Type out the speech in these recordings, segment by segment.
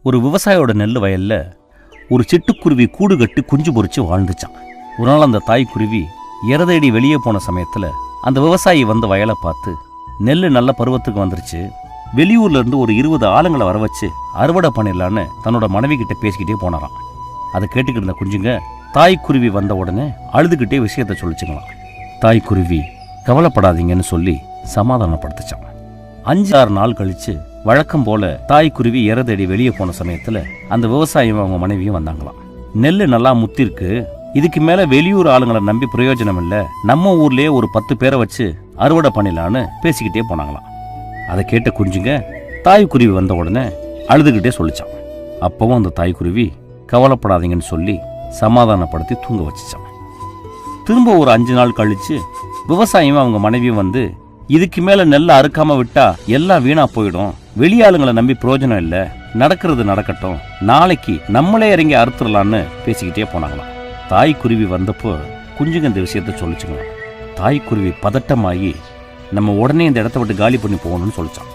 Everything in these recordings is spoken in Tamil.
ஒரு விவசாயியோட நெல் வயல்ல ஒரு சிட்டுக்குருவி கூடு கட்டி குஞ்சு பொறிச்சு வாழ்ந்துச்சான். ஒரு நாள் அந்த தாய்க்குருவி இறதேடி வெளியே போன சமயத்துல அந்த விவசாயி வந்த வயலை பார்த்து, நெல் நல்ல பருவத்துக்கு வந்துருச்சு, வெளியூர்ல இருந்து ஒரு 20 ஆளுங்களை வர வச்சு அறுவடை பண்ணிடலான்னு தன்னோட மனைவி கிட்ட பேசிக்கிட்டே போனாராம். அதை கேட்டுக்கிட்டு இருந்த குஞ்சுங்க தாய்க்குருவி வந்த உடனே அழுதுகிட்டே விஷயத்த சொல்லிச்சுங்களாம். தாய்க்குருவி கவலைப்படாதீங்கன்னு சொல்லி சமாதானப்படுத்துச்சான். 5-6 நாள் கழிச்சு வழக்கம் போல தாய்க்குருவி இறதேடி வெளியே போன சமயத்துல அந்த விவசாயியும் அவங்க மனைவியும் வந்தாங்களாம். நெல்லு நல்லா முத்திருக்கு, இதுக்கு மேல வெளியூர் ஆளுங்களை நம்பி பிரயோஜனம் இல்லை, நம்ம ஊர்லயே ஒரு 10 பேரை வச்சு அறுவடை பண்ணிடலான்னு பேசிக்கிட்டே போனாங்களாம். அதை கேட்ட குஞ்சுங்க தாய்க்குருவி வந்த உடனே அழுதுகிட்டே சொல்லிச்சான். அப்பவும் அந்த தாய்க்குருவி கவலைப்படாதீங்கன்னு சொல்லி சமாதானப்படுத்தி தூங்க வச்சுச்சான். திரும்ப ஒரு 5 நாள் கழிச்சு விவசாயியும் அவங்க மனைவியும் வந்து, இதுக்கு மேல நெல்லை அறுக்காம விட்டா எல்லாம் வீணா போயிடும், வெளியாளுங்களை நம்பி பிரயோஜனம் இல்லை, நடக்கிறது நடக்கட்டும், நாளைக்கு நம்மளே இறங்கி அறுத்துடலான்னு பேசிக்கிட்டே போனாங்களாம். தாய்க்குருவி வந்தப்போ குஞ்சுங்க இந்த விஷயத்த சொல்லிச்சுங்களாம். தாய்க்குருவி பதட்டமாகி நம்ம உடனே இந்த இடத்த விட்டு காலி பண்ணி போகணும்னு சொல்லிச்சான்.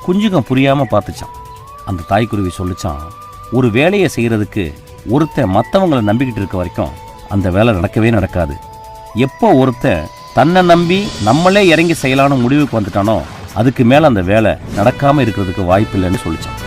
குஞ்சுங்க புரியாம பார்த்துச்சான். அந்த தாய்க்குருவி சொல்லிச்சான், ஒரு வேலையை செய்யறதுக்கு ஒருத்தன் மற்றவங்களை நம்பிக்கிட்டு இருக்க வரைக்கும் அந்த வேலை நடக்கவே நடக்காது. எப்போ ஒருத்தன் தன்னை நம்பி நம்மளே இறங்கி செய்யலான்னு முடிவுக்கு வந்துட்டானோ அதுக்கு மேலே அந்த வேலை நடக்காமல் இருக்கிறதுக்கு வாய்ப்பு இல்லைன்னு சொல்லிச்சான்.